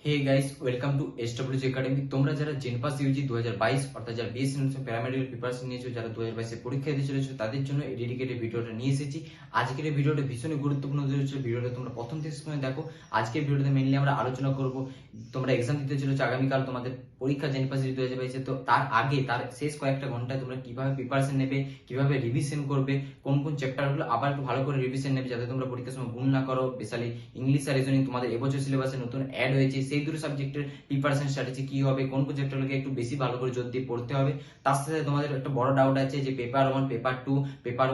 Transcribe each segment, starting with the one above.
Hey guys, welcome to SWG academy. তোমরা যারা জেনপাস Yuji 2022 অর্থাৎ যারা বিএসসি নার্সিং প্যারামেডিক্যাল প্রিপারেশন নিয়েছো, যারা 2022 এর পরীক্ষা দিতে চলেছো, তাদের জন্য এই ডেডিকেটেড ভিডিওটা নিয়ে এসেছি। আজকের এই ভিডিওটা ভীষণই গুরুত্বপূর্ণ হচ্ছে। ভিডিওটা তোমরা প্রথম থেকে শেষ পর্যন্ত দেখো। আজকের ভিডিওতে মেইনলি আমরা আলোচনা করব, তোমরা এক্সাম দিতে চলেছো আগামীকাল, তোমাদের পরীক্ষা জেনপাস ইউজি 2022। তো তার আগে, তার শেষ কয়েকটা ঘন্টায় তোমরা কিভাবে প্রিপারেশন নেবে, কিভাবে রিভিশন করবে, কোন কোন চ্যাপ্টারগুলো আবার একটু ভালো করে রিভিশন নেবে যাতে তোমরা পরীক্ষার সময় ভুল না করো। স্পেশালি ইংলিশ আর রিজনিং তোমাদের এবছর সিলেবাসে নতুন অ্যাড হয়েছে, সেই দুটো সাবজেক্টের প্রিপারেশন স্ট্র্যাটেজি কি হবে, কোন কোন চ্যাপ্টারগুলোকে একটু বেশি ভালো করে জোর দিয়ে পড়তে হবে। তার সাথে তোমাদের একটা বড় ডাউট আছে যে পেপার 1 পেপার 2 পেপার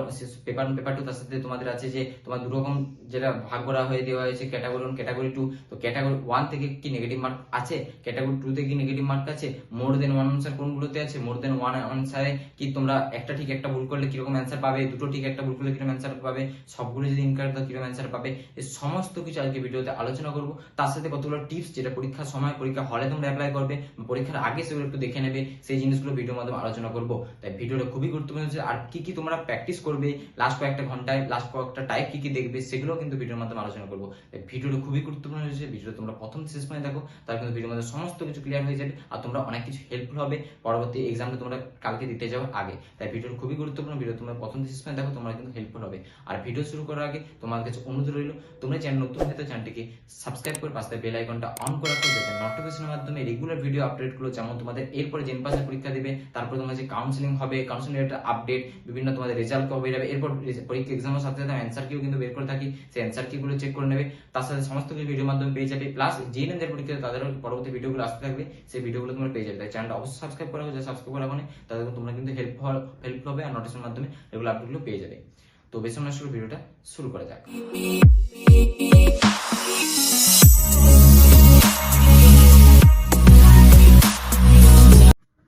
2, তার সাথে তোমাদের আছে যে তোমার দু রকম যেটা ভাগ করা হয়ে দেওয়া হয়েছে, ক্যাটাগরি 1 ক্যাটাগরি 2। তো ক্যাটাগরি 1 থেকে কি নেগেটিভ মার্ক আছে, ক্যাটাগরি 2 থেকে কি নেগেটিভ মার্ক আছে, মোর দেন 1 আনসার কোনগুলোতে আছে, মোর দেন 1 আনসারে কি তোমরা একটা ঠিক একটা ভুল করলে কিরকম অ্যান্সার পাবে, দুটো ঠিক একটা ভুল করলে কিরকম অ্যান্সার পাবে, সবগুলো যদি ইনকারেক্ট দাও কিরকম অ্যান্সার পাবে। এই সমস্ত কিছু আজকে ভিডিওতে আলোচনা করব। তার সাথে কতগুলো টিপস যেটা পরীক্ষার সময়, পরীক্ষা হলে তোমরা অ্যাপ্লাই করবে, পরীক্ষার আগে সেগুলো একটু দেখে নেবে, সেই জিনিসগুলো ভিডিওর মাধ্যমে আলোচনা করব। তাই ভিডিওটা খুবই গুরুত্বপূর্ণ হচ্ছে। আর কি কি তোমরা প্র্যাকটিস করবে লাস্ট কয়েকটা ঘন্টায়, লাস্ট কয়েকটা টাইপ কি কি দেখবে, সেগুলো কিন্তু ভিডিওর মাধ্যমে আলোচনা করবো। তাই ভিডিওটা খুবই গুরুত্বপূর্ণ হচ্ছে। ভিডিওটা তোমরা প্রথম শেষ পর্যন্ত দেখো, তার কিন্তু ভিডিওর মধ্যে সমস্ত কিছু ক্লিয়ার হয়ে যাবে আর তোমরা অনেক কিছু হেল্পফুল হবে পরবর্তী এক্সামটা তোমরা কালকে দিতে যাওয়ার আগে। তাই ভিডিওটা খুবই গুরুত্বপূর্ণ। ভিডিও তোমরা প্রথম শেষ পর্যন্ত দেখো, তোমরা কিন্তু হেল্পফুল হবে। আর ভিডিও শুরু করার আগে তোমার কাছে অনুরোধ রইল, তোমরা চ্যানেল নতুন হলে চ্যানেলটিকে সাবস্ক্রাইব করে পাশে বেল আইকনটা অন করে রাখো, যাতে নোটিফিকেশনের মাধ্যমে রেগুলার ভিডিও আপডেটগুলো, যেমন তোমাদের এরপরে জেনপাসের পরীক্ষা দেবে, তারপরে তোমার যে কাউন্সিলিং হবে, কাউন্সিলিং এর আপডেট, বিভিন্ন তোমাদের রেজাল্ট কবে বের হবে, এরপর পরীক্ষা এক্সামের সাথে সাথে অ্যান্সার কিও কিন্তু বের করে থাকি, সেই অ্যান্সার কিগুলো চেক করে নেবে। তার সাথে সমস্ত কিছু ভিডিওর মাধ্যমে পেয়ে যাবে। প্লাস জেএনএম পরীক্ষা তাদের পরবর্তী ভিডিওগুলো আসতে থাকবে, সেই ভিডিওগুলো তোমরা পেয়ে যাবে। তাই চ্যানেলটা অবশ্যই সাবস্ক্রাইব করা হবে, যারা সাবস্ক্রাইব করা হবে তাদের তোমরা কিন্তু হেল্পফুল হবে আর নোটিফিকেশনের মাধ্যমে রেগুলার আপডেটগুলো পেয়ে যাবে। তো বেশি না শুরু, ভিডিওটা শুরু করা যাক।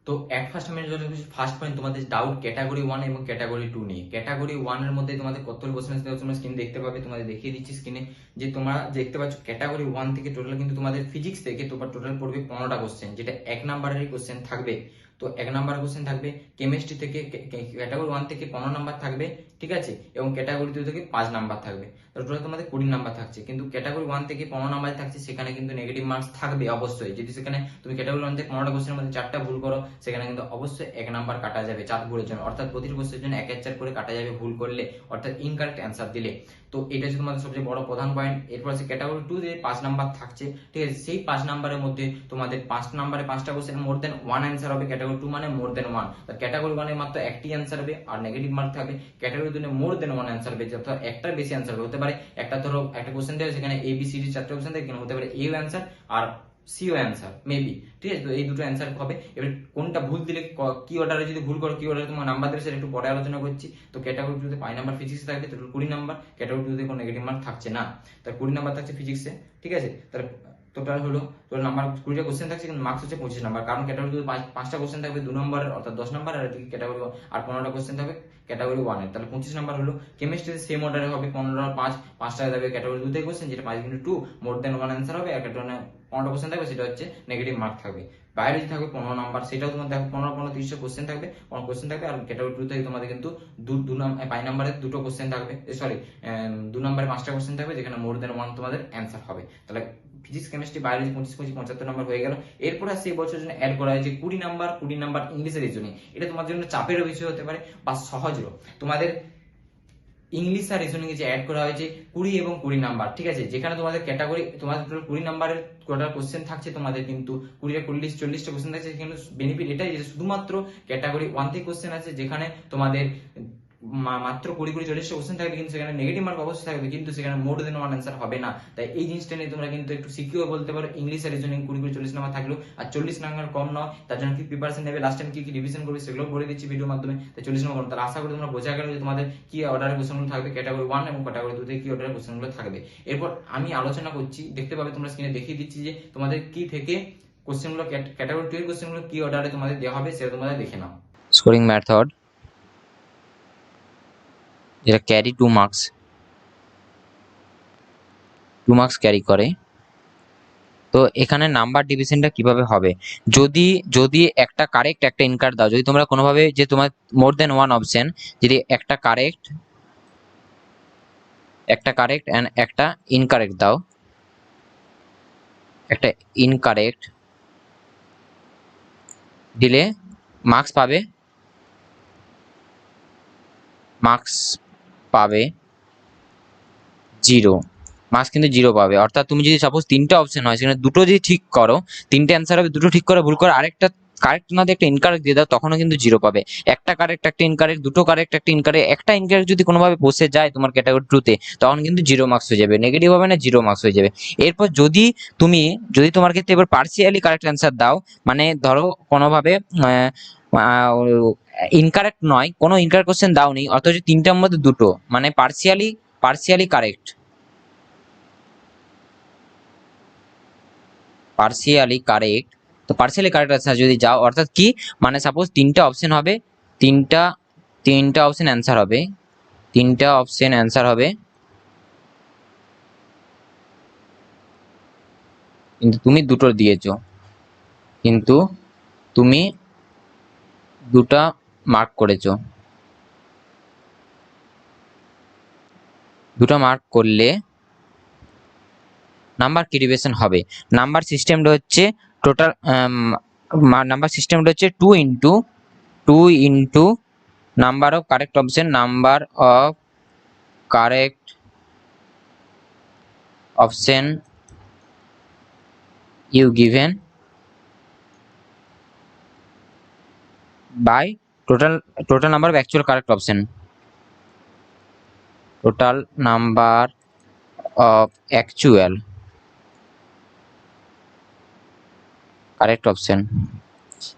তো ফার্স্ট পয়েন্ট, তোমাদের ডাউট ক্যাটাগরি 1 এবং ক্যাটাগরি 2 নিয়ে। ক্যাটাগরি 1 এর মধ্যে তোমাদের কতগুলো কোশ্চেন আছে তোমরা স্ক্রিনে দেখতে পাবে, তোমাদের দেখিয়ে দিচ্ছি স্ক্রিনে, যে তোমরা দেখতে পাচ্ছ ক্যাটাগরি 1 থেকে টোটাল কিন্তু তোমাদের ফিজিক্স থেকে তোমার টোটাল পড়বে 15টা কোশ্চেন, যেটা 1 নাম্বারের কোশ্চেন থাকবে। তো 1 নাম্বার কোশ্চেন থাকবে কেমিস্ট্রি থেকে, ক্যাটাগরি 1 থেকে 15 নাম্বার থাকবে, ঠিক আছে, এবং ক্যাটাগরি 2 থেকে 5 নাম্বার থাকবে। তো টোটাল তোমাদের 20 নাম্বার থাকছে। কিন্তু ক্যাটাগরি 1 থেকে 15 নাম্বার থাকছে, সেখানে কিন্তু নেগেটিভ মার্কস থাকবে অবশ্যই। যদি সেখানে তুমি ক্যাটাগরি 1 থেকে 15টা কোশ্চেনের মধ্যে 4টা ভুল করো, সেখানে কিন্তু অবশ্যই 1 নাম্বার কাটা যাবে 4 ভুলের জন্য, অর্থাৎ প্রতিটি কোশ্চেনের জন্য 1-4 করে কাটা যাবে ভুল করলে, অর্থাৎ ইনকারেক্ট অ্যান্সার দিলে। তো এটা হচ্ছে তোমাদের সবচেয়ে বড় প্রধান পয়েন্ট। এরপর আছে ক্যাটাগরি 2 তে 5 নাম্বার থাকছে, ঠিক আছে। সেই 5 নাম্বারের মধ্যে তোমাদের 5 নাম্বারে 5টা কোশ্চেন মোর দেন 1 অ্যান্সার হবে। ক্যাটাগরি 2 মানে মোর দেন 1। ক্যাটাগরি 1 এ মাত্র একটি অ্যান্সার হবে আর নেগেটিভ মার্ক থাকবে। ক্যাটাগরি 2 এ মোর দেন 1 অ্যান্সার হবে, অর্থাৎ একটার বেশি অ্যান্সার হতে পারে। একটা ধরো একটা কোশ্চেন দেবে, সেখানে এ বি সি ডি 4টা কোশ্চেন দেবে, হতে পারে A answer R CO answer maybe, ঠিক আছে। তো এই দুটো অ্যান্সার হবে। এবার কোনটা ভুল দিলে, কি অর্ডারে যদি ভুল করো, কি অর্ডারে তোমার নাম্বার দেবে, সেটা একটু পরে আলোচনা করছি। তো ক্যাটাগরি 2 তে 5 নাম্বার ফিজিক্স থাকবে, টোটাল 20 নাম্বার। ক্যাটাগরি 2 তে কোনো নেগেটিভ মার্ক থাকছে না, তার 20 নাম্বার থাকছে ফিজিক্সে, ঠিক আছে। তাহলে টোটাল হলো, টোটাল নাম্বার 20টা কোশ্চেন থাকছে, কিন্তু মার্কস হচ্ছে 25 নাম্বার। কারণ ক্যাটাগরি 2 5টা কোশ্চেন থাকবে 2 নম্বরের, অর্থাৎ 10 নাম্বার, আর ক্যাটাগরি আর 15টা কোশ্চেন থাকবে ক্যাটাগরি 1 এর, তাহলে 25 নাম্বার হলো। কেমিস্ট্রিতে সেম অর্ডারে হবে, 15 আর 5টা থাকবে ক্যাটাগরি 2 তে কোশ্চেন, যেটা 5 into 2 মোর দেন 1 অ্যান্সার হবে। আর ক্যাটাগরি 15টা কোশ্চেন থাকবে, সেটা হচ্ছে নেগেটিভ মার্ক থাকবে। বায়োলজি থাকবে 15 নাম্বার, সেটাও তোমার দেখো 15 30টা কোশ্চেন থাকবে, কোশ্চেন থাকবে। আর ক্যাটাগরি 2 থেকে তোমাদের কিন্তু 5 নাম্বারে দুটো কোশ্চেন থাকবে, সরি 2 নাম্বারে 5টা কোশ্চেন থাকবে, যেখানে মোর দেন 1 তোমাদের অ্যান্সার হবে। তাহলে ফিজিক্স কেমিস্ট্রি বায়োলজি 25-25-75 নাম্বার হয়ে গেল। এরপর আসছে এই বছরের জন্য অ্যাড করা হয়েছে 20 নাম্বার ইংলিশের রিজনিং। এটা তোমার জন্য চাপেরও বিষয় হতে পারে বা সহজও। তোমাদের ইংলিশ আর রিজনিং যে অ্যাড করা হয়েছে 20 এবং 20 নাম্বার, ঠিক আছে। যেখানে তোমাদের ক্যাটাগরি, তোমাদের টোটাল 20 নাম্বারের টোটাল কোশ্চেন থাকছে, তোমাদের কিন্তু 20-40-40টা কোশ্চেন থাকছে। কিন্তু বেনিফিট এটাই যে শুধুমাত্র ক্যাটাগরি 1 থেকে কোশ্চেন আছে, যেখানে তোমাদের মাত্র 20-40টা কোশ্চেন থাকবে, কিন্তু সেখানে নেগেটিভ মার্ক অবশ্যই থাকবে, কিন্তু সেখানে মোর দেন 1 অ্যান্সার হবে না। তাই এই জিনিসটা নিয়ে তোমরা কিন্তু একটু সিকিউর বলতে পারো। ইংলিশ আর রিজনিং 20-40 নাম্বার থাকলেও, আর 40 নাম্বার কম নয়, তার জন্য কি প্রিপারেশন নেবে, লাস্ট টাইম কি কি রিভিশন করবে, সেগুলো বলে দিচ্ছি ভিডিওর মাধ্যমে। তাই 40 নাম্বার কম, তাহলে আশা করি তোমরা বোঝা গেল যে তোমাদের কি অর্ডারের কোশ্চেনগুলো থাকবে ক্যাটাগরি 1 এবং ক্যাটাগরি 2 থেকে কি অর্ডারের কোশ্চেনগুলো থাকবে। এরপর আমি আলোচনা করছি, দেখতে পাবে তোমরা স্ক্রিনে দেখিয়ে দিচ্ছি যে তোমাদের কি থেকে কোশ্চেনগুলো, ক্যাটাগরি 2 এর কোশ্চেনগুলো কি অর্ডারে তোমাদের দেওয়া হবে, সেটা তোমরা দেখে নাও। স্কোরিং মেথড, যেটা ক্যারি 2 মার্কস ক্যারি করে। তো এখানে নাম্বার ডিভিশনটা কিভাবে হবে, যদি যদি একটা কারেক্ট একটা ইনকারেক্ট দাও, যদি তোমরা কোনোভাবে যে তোমার মোর দেন 1 অপশন, যদি একটা কারেক্ট এন্ড একটা ইনকারেক্ট দাও, একটা ইনকারেক্ট দিলে মার্কস পাবে, মার্কস পাবে 0, মার্কস কিন্তু 0 পাবে। অর্থাৎ তুমি যদি সাপোজ 3টা অপশন হয়, সেখানে দুটো যদি ঠিক করো, 3টে অ্যান্সার হবে, দুটো ঠিক করে ভুল করে আরেকটা কারেক্ট না দিয়ে একটা ইনকারেক্ট দিয়ে দাও, তখনও কিন্তু 0 পাবে। একটা কারেক্ট একটা ইনকারেক্ট, দুটো কারেক্ট একটা ইনকারেক্ট, একটা ইনকারেক্ট যদি কোনোভাবে বসে যায় তোমার ক্যাটাগরি 2 তে, তখন কিন্তু 0 মার্কস হয়ে যাবে, নেগেটিভ হবে না, 0 মার্কস হয়ে যাবে। এরপর যদি তোমার ক্ষেত্রে এবার পার্সিয়ালি কারেক্ট অ্যান্সার দাও, মানে ধরো কোনোভাবে ইনকারেক্ট নয়, কোনো ইনকারেক্ট কোশ্চেন দাওনি, অথচ 3টার মধ্যে দুটো, মানে পার্সিয়ালি কারেক্ট, তো পার্সিয়ালি কারেক্ট অ্যান্সার যদি যাও, অর্থাৎ কি, মানে সাপোজ 3টা অপশন হবে, তিনটা তিনটা অপশন অ্যান্সার হবে, 3টা অপশন অ্যান্সার হবে, কিন্তু তুমি দুটো দিয়েছো, কিন্তু তুমি দুটা মার্ক করেছো। দুটো মার্ক করলে নাম্বার কি ডিভিশন হবে? নাম্বার সিস্টেমটা হচ্ছে টোটাল, নাম্বার সিস্টেমটা হচ্ছে 2 into number of correct option you given by total number of actual correct option, total number of actual correct option.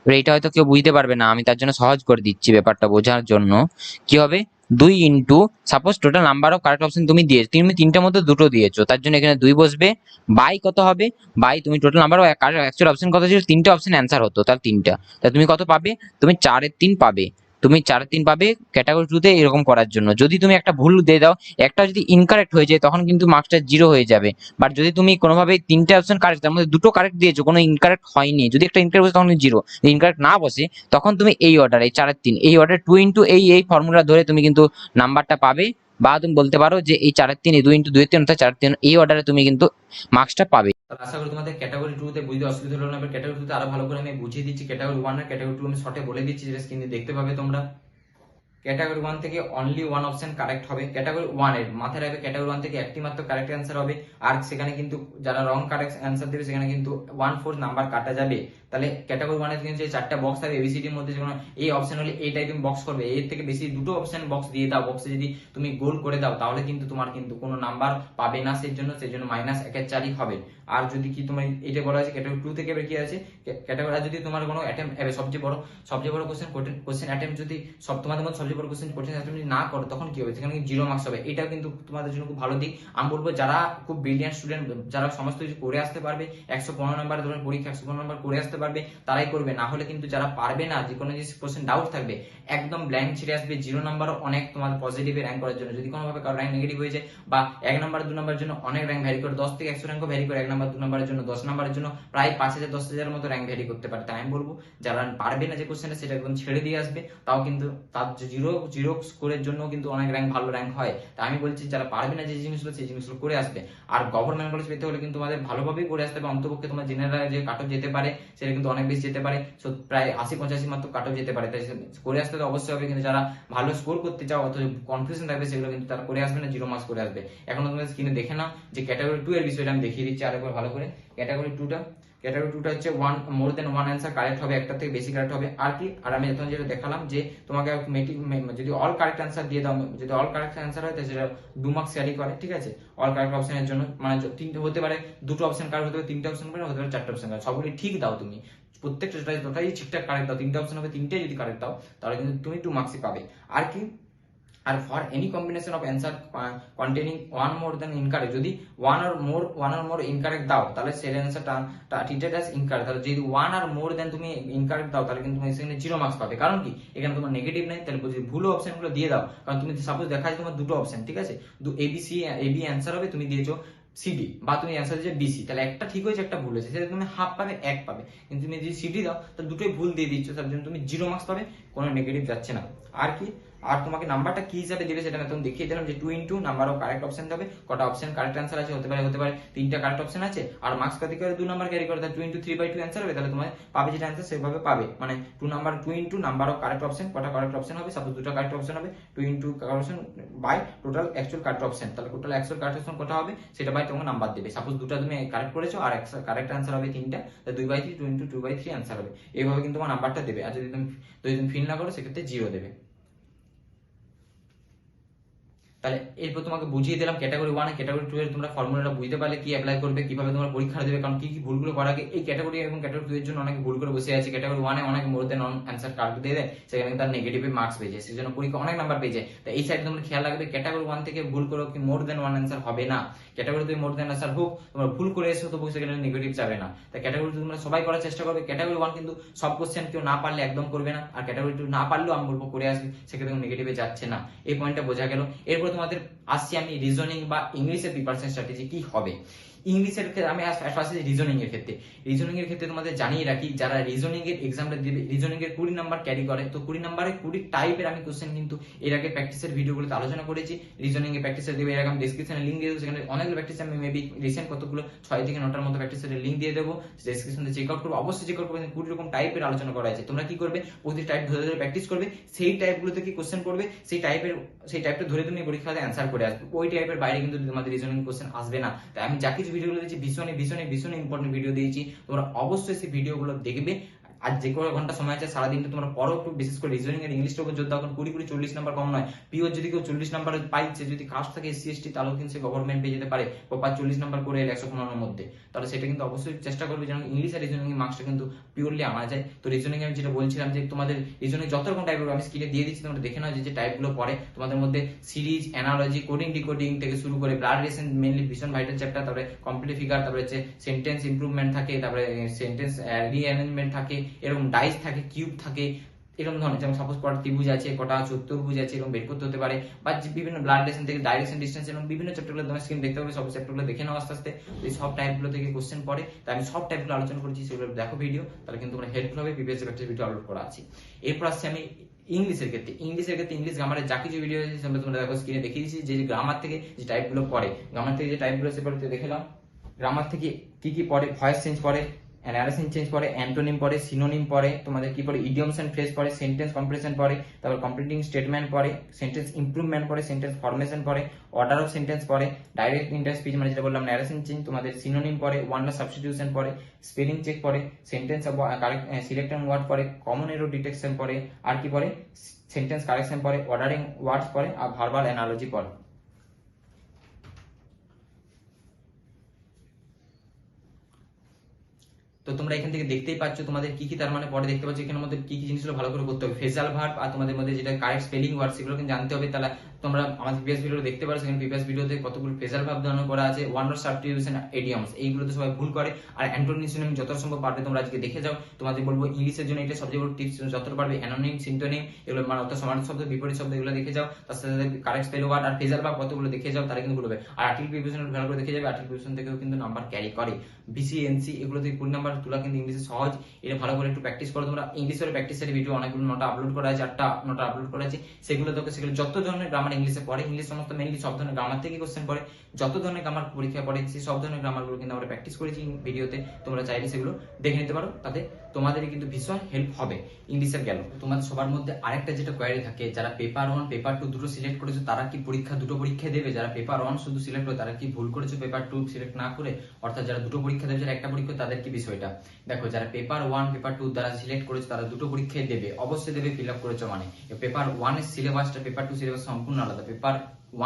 এবার এইটা হয়তো কেউ বুঝতে পারবে না, আমি তার জন্য সহজ করে দিচ্ছি ব্যাপারটা বোঝার জন্য। কি হবে, 2 into, suppose total number of correct option তুমি 3টার মধ্যে দুটো দিয়েছো, তার জন্য এখানে 2 বসবে, বাই কত হবে, বাই তুমি total number of actual option কত ছিল, 3টে অপশন অ্যান্সার হতো, তার 3টা, তা তুমি কত পাবে, তুমি 4/3 পাবে। তুমি 4/3 পাবে ক্যাটাগরি 2 তে এরকম করার জন্য। যদি তুমি একটা ভুল দিয়ে দাও, একটা যদি ইনকারেক্ট হয়ে যায়, তখন কিন্তু মার্কসটা 0 হয়ে যাবে। বাট যদি তুমি কোনোভাবে 3টে অপশন কারেক্ট, তার মধ্যে দুটো কারেক্ট দিয়েছো, কোনো ইনকারেক্ট হয়নি, যদি একটা ইনকারেক্ট বসে তখন 0, ইনকারেক্ট না বসে তখন তুমি এই অর্ডার, এই 4/3, এই অর্ডার 2 ইন্টু এই ফর্মুলা ধরে তুমি কিন্তু নাম্বারটা পাবে। বা তুমি বলতে পারো যে এই 4/3, এই 2 ইন্টু 2/3 অর্থাৎ 4/3, এই অর্ডারে তুমি কিন্তু মার্কসটা পাবে। তাহলে আশা করি তোমাদের ক্যাটাগরি 2 তে বুঝতে অসুবিধা হলো না। এবার ক্যাটাগরি 2 তে আরো ভালো করে আমি বুঝিয়ে দিচ্ছি। ক্যাটাগরি 1 আর ক্যাটাগরি 2 আমি শর্টে বলে দিচ্ছি, যেটা স্ক্রিনে দেখতে পাবে তোমরা। ক্যাটাগরি 1 থেকে অনলি 1 অপশন কারেক্ট হবে। ক্যাটাগরি 1 এর মাথায় রাখবে, ক্যাটাগরি 1 থেকে একটি মাত্র কারেক্ট অ্যান্সার হবে, আর সেখানে কিন্তু যারা রং কারেক্ট অ্যান্সার দেবে সেখানে কিন্তু 1/4 নাম্বার কাটা যাবে। তাহলে ক্যাটাগরি 1 এর কিন্তু যে 4টা বক্স থাকবে এবিসিডির মধ্যে, যেমন এই অপশন হলে এইটাই তুমি বক্স করবে, এর থেকে বেশি দুটো অপশন বক্স দিয়ে দাও, বক্সে যদি তুমি গোল করে দাও, তাহলে কিন্তু তোমার কিন্তু কোনো নাম্বার পাবে না, সেই জন্য -1/4 হবে। আর যদি কি তোমার এটা বলা আছে ক্যাটাগরি 2 থেকে এবার কি আছে, ক্যাটাগরি আর যদি তোমার কোনো অ্যাটেম্প সবচেয়ে বড় কোশ্চেন অ্যাটেম্প যদি তোমাদের মধ্যে সবচেয়ে বড় কোশ্চেন অ্যাটেম্প যদি না করো, তখন কি হবে, সেখানে কিন্তু 0 মার্কস হবে। এটাও কিন্তু তোমাদের জন্য খুব ভালো দিক। আমি বলবো যারা খুব ব্রিলিয়ান্ট স্টুডেন্ট, যারা সমস্ত কিছু করে আসতে পারবে, 115 নাম্বার ধরনের পরীক্ষা 115 নাম্বার করে আসতে পারবে, তারাই করবে। না হলে কিন্তু যারা পারবে না, যে কোনো জিনিস কোশ্চেন ডাউট থাকবে, একদম ব্ল্যাঙ্ক ছেড়ে আসবে। 0 নাম্বারও অনেক তোমার পজিটিভে র্যাঙ্ক করার জন্য, যদি কোনোভাবে কারো র্যাঙ্ক নেগেটিভ হয়ে যায়, বা 1 নাম্বার 2 নাম্বারের জন্য অনেক র্যাঙ্ক ভ্যারি করে, 10 থেকে 100 র্যাঙ্কও ভ্যারি করে, 1 নাম্বার 2 নাম্বারের জন্য, 10 নাম্বারের জন্য প্রায় 5000 10,000 মতো র্যাঙ্ক ভ্যারি করতে পারে। তাই আমি বলবো যারা পারবে না যে কোশ্চেনটা, সেটা একদম ছেড়ে দিয়ে আসবে। তাও কিন্তু তার জিরো স্কোরের জন্য কিন্তু অনেক র্যাঙ্ক, ভালো র্যাঙ্ক হয়। তাই আমি বলছি যারা পারবে না যে জিনিসগুলো, সেই জিনিসগুলো করে আসবে। আর গভর্নমেন্ট কলেজ পেতে হলে কিন্তু তোমাদের ভালোভাবেই করে আসতে হবে। অন্তপক্ষে তোমার জেনারেল যে কাট অফ যেতে পারে, সেটা কিন্তু অনেক বেশি যেতে পারে, প্রায় 80-85 মাত্র কাট অফ যেতে পারে। তাই করে আসতে তো অবশ্যই হবে, কিন্তু যারা ভালো স্কোর করতে চাও অথচ কনফিউশন থাকবে, সেগুলো কিন্তু তারা করে আসবে না, 0 মার্কস করে আসবে। এখন তোমাদের স্ক্রিনে দেখে নাও যে ক্যাটাগরি 2 এর বিষয়টা আমি দেখিয়ে দিচ্ছি আরেকবার ভালো করে। ক্যাটাগরি 2টা হচ্ছে মোর দেন ওয়ান অ্যান্সার কারেক্ট হবে, একটা থেকে বেশি কারেক্ট হবে। আর কি, আর আমি এখন যেটা দেখালাম যে তোমাকে যদি অল কারেক্ট অ্যান্সার দিয়ে দাও, যদি অল কারেক্ট অ্যান্সার হয়, তাহলে সেটা 2 মার্কস ক্যারি করে, ঠিক আছে। অল কারেক্ট অপশনের জন্য মানে 3টে হতে পারে, 2টো অপশন কারেক্ট হতে পারে, 3টে অপশন কারেক্ট হতে পারে, 4টে অপশন কারেক্ট, সবগুলি ঠিক দাও তুমি, প্রত্যেকটা টোটালি ঠিকঠাক কারেক্ট দাও। 3টে অপশন হবে, 3টেই যদি কারেক্ট দাও, তাহলে কিন্তু তুমি 2 মার্কসই পাবে। আর কি, আর for any combination of answer containing one more than incorrect, যদি ওয়ান আর মোর ইনকারেক্ট দাও, তাহলে সেই অ্যান্সারটা ট্রিটেড অ্যাজ ইনকারেক্ট। তাহলে যদি ওয়ান আর মোর দেন তুমি ইনকারেক্ট দাও, তাহলে কিন্তু তুমি সেখানে 0 মার্কস পাবে। কারণ কি, এখানে তোমার নেগেটিভ নাই। তাহলে যদি ভুল অপশনগুলো দিয়ে দাও, কারণ তুমি সাপোজ দেখা যায় তোমার দুটো অপশন, ঠিক আছে, এবি অ্যান্সার হবে, তুমি দিয়েছো সিডি, বা তুমি অ্যান্সার দিয়েছো বিসি, তাহলে একটা ঠিক হয়েছে একটা ভুল হয়েছে, সেটা তুমি হাফ পাবে, 1 পাবে। কিন্তু তুমি যদি সিডি দাও, তাহলে দুটোই ভুল দিয়ে দিচ্ছ, তার জন্য তুমি 0 মার্কস পাবে, কোনো নেগেটিভ যাচ্ছে না। আর কি, আর তোমাকে নাম্বারটা কি হিসাবে দিবে সেটা আমি তখন দেখিয়ে দিলাম যে 2 into number of correct option হবে, কটা অপশন কারেক্ট অ্যান্সার আছে, হতে পারে 3টা কারেক্ট অপশন আছে, আর মার্কস কত করে 2 নাম্বার ক্যারি করে, তাহলে 2 ইন্টু 3/2 অ্যান্সার হবে, তাহলে তোমার পাবে যেটা অ্যান্সার সেভাবে পাবে, মানে 2 into number of correct option, কটা কারেক্ট অপশন হবে, সাপোজ 2টা কারেক্ট অপশন হবে, 2 into option by total actual correct option, তাহলে টোটাল অ্যাকচুয়াল কারেক্ট অপশন কটা হবে সেটা বাই তোমাকে নাম্বার দেবে। সাপোজ 2টা তুমি কারেক্ট করেছো আর কারেক্ট অ্যান্সার হবে 3টা, তাহলে 2/3, 2 ইন্টু 2/3 অ্যান্সার হবে, এইভাবে কিন্তু তোমার নাম্বারটা দেবে। আর যদি তুমি ফিল না করো সেক্ষেত্রে 0 দেবে। তাহলে এরপর তোমাকে বুঝিয়ে দিলাম ক্যাটাগরি 1 ক্যাটাগরি 2 এর তোমরা ফর্মুলাটা বুঝতে পারলে কি অ্যাপ্লাই করবে, কিভাবে তোমরা পরীক্ষা দেবে, কারণ কি কি ভুলগুলো করার আগে এই ক্যাটাগরি এবং ক্যাটাগরি 2 এর জন্য অনেকে ভুল করে বসে আছে। ক্যাটাগরি 1 এ অনেক মোর দেন অন অ্যানসার কার্ড দিয়ে দেয়, সেখানে তার নেগেটিভে মার্কস পেয়ে যায়, সেজন্য পরীক্ষা অনেক নাম্বার পেয়ে যায়। তো এই সাইডে তোমরা খেয়াল রাখবে ক্যাটাগরি 1 থেকে ভুল করো কি মোর দেন ওয়ান অ্যানসার হবে না, ক্যাটাগরি 2 মোর দেন অ্যানসার হোক, তোমরা ভুল করে এসো তবু সেখানে নেগেটিভ যাবে না। তাই ক্যাটাগরি 2 তোমরা সবাই করার চেষ্টা করবে। ক্যাটাগরি 1 কিন্তু সব কোশ্চেন কেউ না পারলে একদম করবে না, আর ক্যাটাগরি 2 না পারলেও আমি বলবো করে আসবে, সেক্ষেত্রে নেগেটিভে যাচ্ছে না। এই পয়েন্টটা বোঝা গেল। এরপর তোমাদের আসছি আমি রিজনিং বা ইংলিশের প্রিপারেশন স্ট্র্যাটেজি কি হবে। ইংলিশের ক্ষেত্রে আমি আসছি রিজনিং এর ক্ষেত্রে। রিজনিং এর ক্ষেত্রে তোমাদের জানিয়ে রাখি যারা রিজনিং এর এক্সামটা দিবে, রিজনিং এর 20 নাম্বার ক্যারি করে, তো 20 নাম্বারে 20 টাইপের আমি কোশ্চেন কিন্তু এর আগে প্র্যাকটিসের ভিডিওগুলোতে আলোচনা করেছি। রিজনিং এর প্র্যাকটিসের দেবে, এর আগে আমি ডেসক্রিপশনে লিংক দিয়ে দেবো, সেখানে অনেকগুলো প্র্যাকটিস আমি মেবি রিসেন্ট কতগুলো 6 থেকে 9টার মতো প্র্যাকটিসের লিংক দিয়ে দেবো, ডেসক্রিপশনে চেক আউট করবো, অবশ্যই চেক আউট করবে। 20 রকম টাইপের আলোচনা করা আছে, তোমরা কি করবে প্রতি টাইপ ধরে ধরে প্র্যাকটিস করবে, সেই টাইপগুলো থেকে কোশ্চেন করবে, সেই টাইপটা ধরে তুমি পরীক্ষাতে অ্যান্সার করে আসবে। ওই টাইপের বাইরে কিন্তু তোমাদের রিজনিং কোশ্চেন আসবে না। তাই আমি যা কিছু ভিডিওগুলো দিয়েছি ভীষণ ইম্পর্টেন্ট ভিডিও দিয়েছি, তোমরা অবশ্যই সেই ভিডিওগুলো দেখবে। আর যে কোনো ঘন্টা সময় আছে সারাদিনটা তোমরা পড়ো একটু, বিশেষ করে রিজনিং এর ইংলিশটার উপর জোর দাও, কারণ 20-40 নাম্বার কম নয়। পিওর যদি কেউ 40 নাম্বার পাইছে, যদি কাস্ট থাকে SC ST, তাহলেও কিন্তু সে গভর্নমেন্ট পেয়ে যেতে পারে, বা 40 নাম্বার করে 115 মধ্যে। তাহলে সেটা কিন্তু অবশ্যই চেষ্টা করবে যেন ইংলিশ আর রিজনিং এর মার্কসটা কিন্তু পিওরলি আনা যায়। তো রিজনিং আমি যেটা বলছিলাম যে তোমাদের রিজনিং যত রকম টাইপের আমি স্ক্রিনে দিয়ে দিচ্ছি, তোমরা দেখে নাও যে টাইপগুলো পড়ে তোমাদের মধ্যে। সিরিজ, অ্যানালজি, কোডিং ডিকোডিং থেকে শুরু করে ব্লাড রিলেশন মেইনলি ভীষণ ভাইটাল চ্যাপ্টার, তারপরে কমপ্লিট ফিগার, তারপরে হচ্ছে সেন্টেন্স ইমপ্রুভমেন্ট থাকে, তারপরে সেন্টেন্স রিঅ্যারেঞ্জমেন্ট থাকে, এরকম ডাইস থাকে, কিউব থাকে, এরকম ধরনের, যেমন সাপোজ কটা ত্রিভুজ আছে, কটা চতুর্ভুজ আছে, এরকম বের করতে হতে পারে, বা বিভিন্ন ব্লাড রিলেশন থেকে ডাইরেকশন ডিস্টেন্স, এরকম বিভিন্ন চ্যাপ্টারগুলো তোমার স্ক্রিন দেখতে পাবে, সব চ্যাপ্টারগুলো দেখে নাও আস্তে আস্তে। এই সব টাইপগুলো থেকে কোশ্চেন পড়ে, তাই আমি সব টাইপগুলো আলোচনা করেছি, সেগুলো দেখো ভিডিও, তাহলে কিন্তু তোমরা হেল্পফুল হবে। প্রিভিয়াস ভিডিও আপলোড করা আছে। এরপর আসছে আমি ইংলিশের ক্ষেত্রে। ইংলিশ গ্রামারের যা কিছু ভিডিও আছে তোমরা দেখো স্ক্রিনে দেখিয়ে দিচ্ছি, যে গ্রামার থেকে যে টাইপগুলো পড়ে, গ্রামার থেকে যে টাইপগুলো সেগুলো দেখলাম। গ্রামার থেকে কি কি পড়ে, ভয়েস চেঞ্জ পড়ে, ন্যারেশন চেঞ্জ পড়ে, অ্যান্টোনিম পড়ে, সিনোনিম পড়ে, তোমাদের কি পড়ে, ইডিয়মস এন্ড ফ্রেজ পড়ে, সেন্টেন্স কম্প্রেশন পড়ে, তারপর কমপ্লিটিং স্টেটমেন্ট পড়ে, সেন্টেন্স ইমপ্রুভমেন্ট পড়ে, সেন্টেন্স ফরমেশন পড়ে, অর্ডার অফ সেন্টেন্স পড়ে, ডাইরেক্ট ইন্টার স্পিচ মানে যেটা বললাম ন্যারেশন চেঞ্জ, তোমাদের সিনোনিম পড়ে, ওয়ার্ড সাবস্টিটিউশন পড়ে, স্পেলিং চেক পড়ে, সেন্টেন্স কারেক্ট সিলেক্টেড ওয়ার্ড পড়ে, কমন এরর ডিটেকশন পড়ে, আর কি পড়ে, সেন্টেন্স কারেকশন পড়ে, অর্ডারিং ওয়ার্ডস পড়ে, আর ভার্বাল অ্যানালজি পড়ে। তো তোমরা এখান থেকে দেখতেই পাচ্ছ তোমাদের কি কি তার মানে পরে দেখতে পাচ্ছ এখানের মধ্যে কি কি জিনিসগুলো ভালো করে করতে হবে। ফেজাল ভার্ব আর তোমাদের মধ্যে যেটা কারেক্ট স্পেলিং ওয়ার্ড সেগুলো কিন্তু জানতে হবে। তাহলে তোমরা আমাদের প্রিভিয়াস ভিডিও দেখতে পারো, সেখানে প্রিভিয়াস ভিডিওতে কতগুলো ফেজাল ভার্ব দেওয়া করা আছে, ওয়ান ওয়ার্ড সাবস্টিটিউশন, ইডিয়মস, এইগুলোতে সবাই ভুল করে। আর অ্যান্টোনিম সিনোনিম যত সম্ভব পারবে তোমরা আজকে দেখে যাও। তোমাদের বলবো ইংলিশের জন্য এটা সবচেয়ে বড় টিপস, যতটা পারবে অ্যানোনিম, সিন্টোনিম, এগুলো মানে অর্থাৎ সমান শব্দ, বিপরীত শব্দ, এগুলো দেখে যাও। তার সাথে কারেক্ট স্পেল ওয়ার্ড আর ফেজাল ভার্ব কতগুলো দেখে যাও, তারা কিন্তু ভুলবে। আর আর্টিকেল প্রিপোজিশন ভালো করে দেখে যাবে, আর্টিকেল প্রিপোজিশন থেকেও কিন্তু নাম্বার ক্যারি করে। BCNC এগুলো থেকে 20 নাম্বার তোলা কিন্তু ইংলিশে সহজ। এটা ভালো করে একটু প্র্যাকটিস করো তোমরা। ইংলিশের প্র্যাকটিসের ভিডিও অনেকগুলো নোটা আপলোড করা আছে, 8টা নোটা আপলোড করা আছে, সেগুলো দেখো। সেগুলো যত ধরনের গ্রামার ইংলিশে পড়ে, ইংলিশ সমস্ত মেইনলি সব ধরনের গ্রামার থেকে কোশ্চেন পড়ে, যত ধরনের গ্রামার পরীক্ষা পড়ে সেই সব ধরনের গ্রামারগুলো কিন্তু আমরা প্র্যাকটিস করেছি ভিডিওতে, তোমরা চাইলে সেগুলো দেখে নিতে পারো, তাতে তোমাদেরই কিন্তু ভীষণ হেল্প হবে। ইংলিশের গেল। তোমাদের সবার মধ্যে আরেকটা যেটা কোয়ারি থাকে, যারা পেপার 1 পেপার 2 দুটো সিলেক্ট করেছো তারা কি দুটো পরীক্ষা দেবে? যারা পেপার 1 শুধু সিলেক্ট করে তারা কি ভুল করেছো পেপার 2 সিলেক্ট না করে? অর্থাৎ যারা দুটো পরীক্ষা দেবে, যারা একটা পরীক্ষা, তাদের কি বিষয়টা দেখো। যারা পেপার 1 পেপার 2 দ্বারা সিলেক্ট করেছো তারা দুটো পরীক্ষায় দেবে, অবশ্যই দেবে, ফিল আপ করেছো মানে। পেপার 1 এর সিলেবাসটা পেপার 2 সিলেবাস সম্পূর্ণ আলাদা। পেপার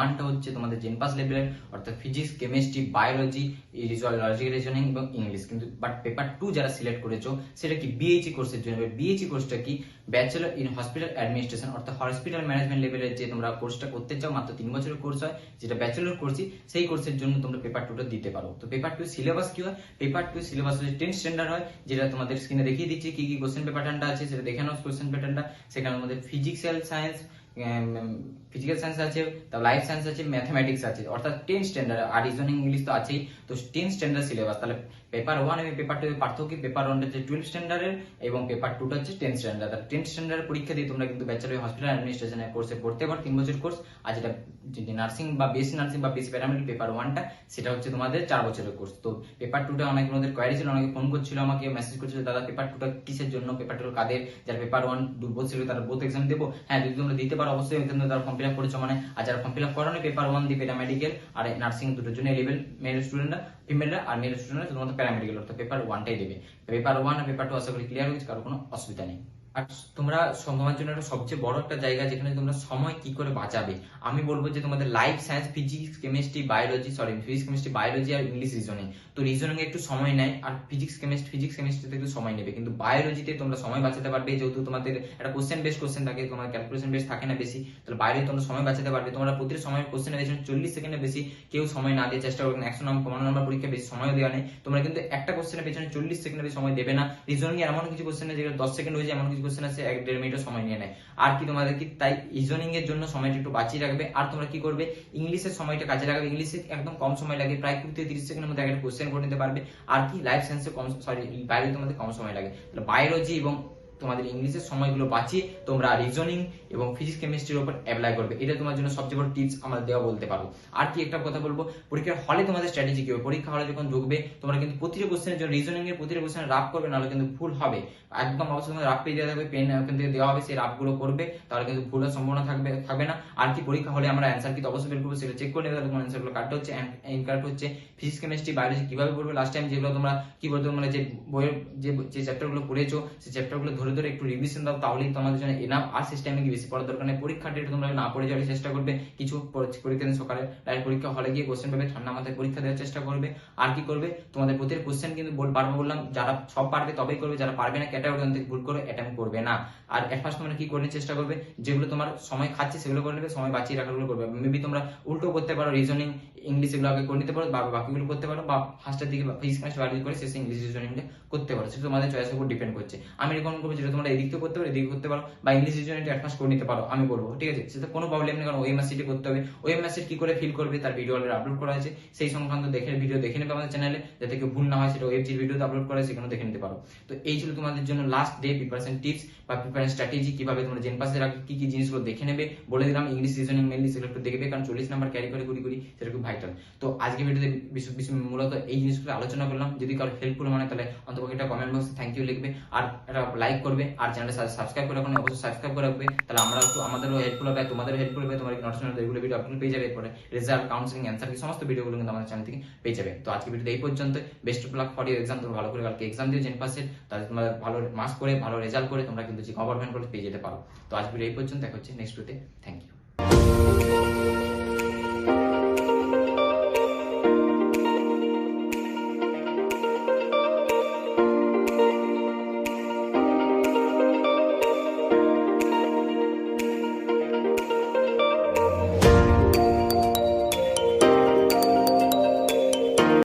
1টা হচ্ছে তোমাদের জেনপাস লেভেলের, অর্থাৎ physics, chemistry, biology, logic, reasoning এবং ইংলিশ। কিন্তু বাট পেপার 2 যারা সিলেক্ট করেছো সেটা কি BHE কোর্সের জন্য। BHE কোর্সটা কি ব্যাচেলর ইন হসপিটাল অ্যাডমিনিস্ট্রেশন, অর্থাৎ হসপিটাল ম্যানেজমেন্ট লেভেলের যে তোমরা কোর্সটা করতে চাও, মাত্র 3 বছরের কোর্স হয়, যেটা ব্যাচেলর কোর্সই, সেই কোর্সের জন্য তোমরা পেপার 2টা দিতে পারো। তো পেপার 2 সিলেবাস কি হয়? পেপার 2 সিলেবাস হচ্ছে 10 স্ট্যান্ডার্ড হয়, যেটা তোমাদের স্ক্রিনে দেখিয়ে দিচ্ছি কি কি কোশ্চেন প্যাটার্নটা আছে, সেটা দেখে নাও কোশ্চেন প্যাটার্নটা। সেখানে আমাদের ফিজিক্যাল সায়েন্স, ফিজিক্যাল সায়েন্স আছে, তারপর লাইফ সায়েন্স আছে, ম্যাথমেটিক্স আছে, অর্থাৎ 10 স্ট্যান্ডার্ড, আর রিজনিং ইংলিশ তো আছেই। তো 10 স্ট্যান্ডার্ড সিলেবাস। তাহলে পেপার 1 এবং পেপার 2 এর পার্থক্য কি? পেপার 1 হচ্ছে 12 স্ট্যান্ডার্ডের এবং পেপার 2 হচ্ছে 10 স্ট্যান্ডার্ড। আর 10 স্ট্যান্ডার্ডের পরীক্ষা দিয়ে তোমরা কিন্তু ব্যাচেলর হসপিটাল অ্যাডমিনিস্ট্রেশনের কোর্সে পড়তে পারো, 3 বছর কোর্স। আর যেটা যদি নার্সিং বা বিএসসি নার্সিং বা বিএসসি প্যারামেডিক্যাল পেপার 1টা, সেটা হচ্ছে তোমাদের 4 বছরের কোর্স। তো পেপার 2টা অনেক তোমাদের কোয়ারি ছিল, অনেকে ফোন করছিল আমাকে, মেসেজ করছিল, দাদা পেপার 2টা কিসের জন্য, পেপার 2 কাদের, যারা পেপার 1 দুর্বল ছিল তারা বোথ এক্সাম দেবো? হ্যাঁ, যদি তোমরা দিতে পারো অবশ্যই এক্সাম দেবো, তারা ফর্ম ফিল আপ করেছো মানে। আর যারা ফর্ম ফিল আপ করোনি, পেপার 1 দিয়ে প্যারামেডিক্যাল আর নার্সিং দুটোর জন্য এলিভেল মেল স্টুডেন্টরা, ফিমেলরা, আর মেল স্টুডেন্টরা তোমাদের প্যারামেডিক্যাল, অর্থাৎ পেপার 1টাই দেবে। পেপার 1 আর পেপার 2 আশা করি ক্লিয়ার হয়েছে, কারো কোনো অসুবিধা নেই। আর তোমরা তোমার জন্য একটা সবচেয়ে বড় একটা জায়গা যেখানে তোমরা সময় কি করে বাঁচাবে, আমি বলবো যে তোমাদের life science, physics chemistry biology আর ইংলিশ রিজনিং। তো রিজনিং এ একটু সময় নেয়, আর ফিজিক্স কেমিস্ট্রিতে একটু সময় নেবে, কিন্তু বায়োলজিতে তোমরা সময় বাঁচাতে পারবে, যেহেতু তোমাদের একটা কোশ্চেন থাকে, তোমার ক্যালকুলেশন বেস থাকে না বেশি। তাহলে বায়োলজি তোমরা সময় বাঁচাতে পারবে। তোমরা প্রতি সময় কোশ্চেনের পেছনে 40 সেকেন্ডের বেশি কেউ সময় না দিয়ে চেষ্টা করবে না। 100 নম্বর 50 নম্বর পরীক্ষা বেশি সময় দেওয়া নেই, তোমরা কিন্তু একটা কোশ্চেনের পেছনে 40 সেকেন্ডের বেশি সময় দেবে না। রিজনিং এ এমন কিছু কোশ্চেন যেগুলো 10 সেকেন্ড হয়ে যায়, এমন কিছু কোশ্চেন আছে 1-1.5 মিনিটও সময় নিয়ে নেয়। আর কি তোমাদের কি তাই রিজনিং এর জন্য সময়টা একটু বাঁচিয়ে রাখবে। আর তোমরা কি করবে, ইংলিশের সময়টা কাজে লাগাবে। ইংলিশে একদম কম সময় লাগে, প্রায় 20 থেকে 30 সেকেন্ডের মধ্যে একটা কোশ্চেন করে নিতে পারবে। আর কি লাইফ সায়েন্সে বায়োলজি তোমাদের কম সময় লাগে। তাহলে বায়োলজি এবং তোমাদের ইংলিশের সময়গুলো বাঁচিয়ে তোমরা রিজনিং এবং ফিজিক্স কেমিস্ট্রির উপর অ্যাপ্লাই করবে। এটা তোমার জন্য সবচেয়ে বড় টিপস আমার দেওয়া বলতে পারো। আর কি একটা কথা বলবো, পরীক্ষার হলে তোমাদের স্ট্র্যাটেজি কি হবে, পরীক্ষা হলে যখন ঢুকবে তোমরা কিন্তু প্রতিটা কোশ্চেনের জন্য রিজনিং এর প্রতিটা কোশ্চেন রাফ করবে, নাহলে কিন্তু ভুল হবে। একদম অবশ্যই তোমাদের রাফ পেয়ে দেওয়া থাকবে, পেন ওখান থেকে দেওয়া হবে, সেই রাফগুলো করবে, তাহলে কিন্তু ভুলের সম্ভাবনা থাকবে না। আর কি পরীক্ষা হলে আমরা অ্যান্সার কি অবশ্যই বের করবো, সেটা চেক করে নেবে, তাহলে তোমার অ্যান্সারগুলো কাটতে হচ্ছে ইনকারেক্ট হচ্ছে। ফিজিক্স কেমিস্ট্রি বায়োলজি কিভাবে পড়বে, লাস্ট টাইম যেগুলো তোমরা কি বলতো, মানে যে বইয়ের যে চ্যাপ্টারগুলো পড়েছো সেই চ্যাপ্টারগুলো ধরে ধরে একটু রিভিশন দাও, তাহলেই তোমাদের জন্য এনাফ। আর সিস্টেমে কি বেশি পড়ার দরকার নেই। পরীক্ষা ডেট তোমরা না পড়ে যাওয়ার চেষ্টা করবে, কিছু পরীক্ষা দিন সকালে ডাইরেক্ট পরীক্ষা হলে গিয়ে কোশ্চেন পাবে, ঠান্ডা মাথায় পরীক্ষা দেওয়ার চেষ্টা করবে। আর কি করবে, তোমাদের প্রতিটা কোশ্চেন কিন্তু বারবার বললাম, যারা সব পারবে তবেই করবে, যারা পারবে না ক্যাটাগরি থেকে ভুল করে অ্যাটেম্প করবে না। আর এট ফার্স্ট তোমরা কি করে চেষ্টা করবে, যেগুলো তোমার সময় খাচ্ছে সেগুলো করে নেবে, সময় বাঁচিয়ে রাখাগুলো করবে। মেবি তোমরা উল্টো করতে পারো, রিজনিং ইংলিশ এগুলো আগে করে নিতে পারো, বা বাকিগুলো করতে পারো, বা ফার্স্টের দিকে ফিজিক্স কেমিস্ট্রি বায়োলজি করে শেষে ইংলিশ রিজনিংটা করতে পারো। সেটা তোমাদের চয়েসের উপর ডিপেন্ড করছে। আমি রেকমেন্ড করবো যেটা তোমরা এদিক থেকে করতে পারো, এদিকে করতে পারো, বা ইংলিশ রিজনিংটা অ্যাডভান্স করে নিতে পারো, আমি বলবো। ঠিক আছে, সেটা কোনো প্রবলেম নেই, কারণ ওএমআর সিটি করতে হবে। ওএমআর সিট কি করে ফিল করবে তার ভিডিও অলরেডি আপলোড করা আছে, সেই সংক্রান্ত ভিডিও দেখে নেবে আমাদের চ্যানেলে, যাতে কেউ ভুল না হয়। সেটা ওয়েবজির ভিডিওতে আপলোড করা আছে, সেখানে দেখে নিতে পারো। তো এই ছিল তোমাদের জন্য লাস্ট ডে প্রিপারেশন টিপস বা প্রিপারেশন স্ট্র্যাটেজি, কিভাবে তোমরা জেনপাসের আগে কি কি জিনিসগুলো দেখে নেবে বলে দিলাম। ইংলিশ রিজনিং মেনলি সেগুলো একটু দেখবে, কারণ 40 নাম্বার ক্যারি করে কুড়ি সেটা খুব ভাইটাল। তো আজকে ভিডিওতে মূলত এই জিনিসগুলো আলোচনা করলাম। যদি কারো হেল্পফুল মানে তাহলে অন্তত একটা কমেন্ট বক্সে থ্যাংক ইউ লিখবে, আর একটা লাইক করবে, আর চ্যানেলটা সাবস্ক্রাইব করে রাখুন, অবশ্যই সাবস্ক্রাইব করে রাখবে। তাহলে আমরা একটু আমাদেরও হেল্পফুল হবে, তোমাদেরও হেল্পফুল হবে। তোমার নোটিফিকেশন রেগুলার ভিডিও আপলোড পেয়ে যাবে, এরপরে রেজাল্ট, কাউন্সিলিং, অ্যান্সার কি সমস্ত ভিডিওগুলো কিন্তু আমাদের চ্যানেল থেকে পেয়ে যাবে। তো আজকে ভিডিওতে এই পর্যন্ত। Best of luck for your exam. তোমরা ভালো করে কালকে এক্সাম দিও জেনপাসের, তাহলে তোমরা ভালো মার্কস করে ভালো রেজাল্ট করে তোমরা কিন্তু যে গভর্নমেন্ট কলেজ পেয়ে যেতে পারো। তো আজ ভিডিও এই পর্যন্ত, দেখা হচ্ছে নেক্সট ভিডিওতে। Thank you.